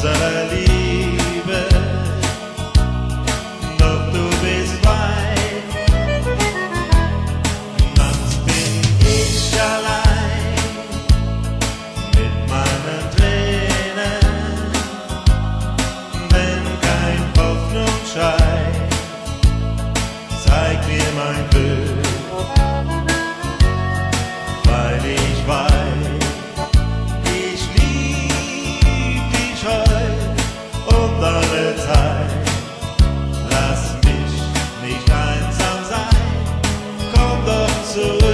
unserer Liebe, doch du bist weit. Nachts bin ich allein mit meinen Tränen, wenn kein Hoffnungsschein zeigt mir mein Glück, weil ich weiß, ich lieb dich heut und alle Zeit. Lass mich nicht einsam sein, komm doch zurück.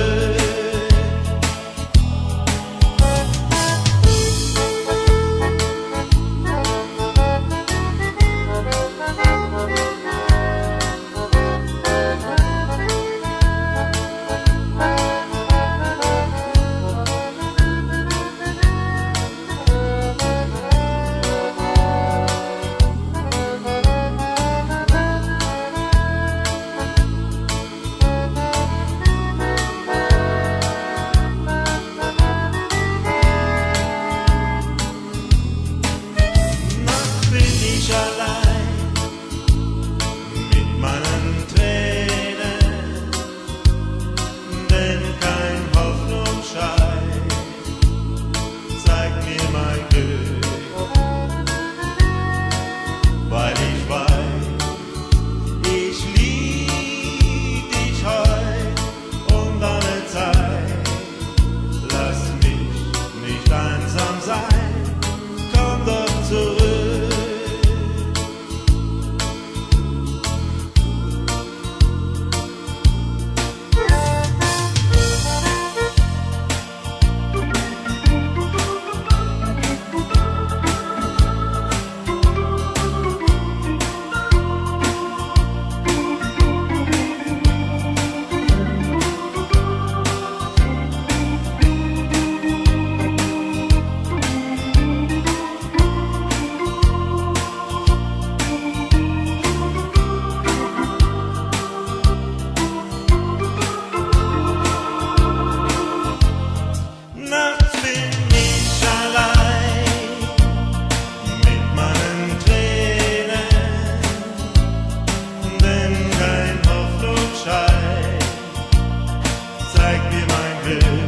Zeig mir mein Glück.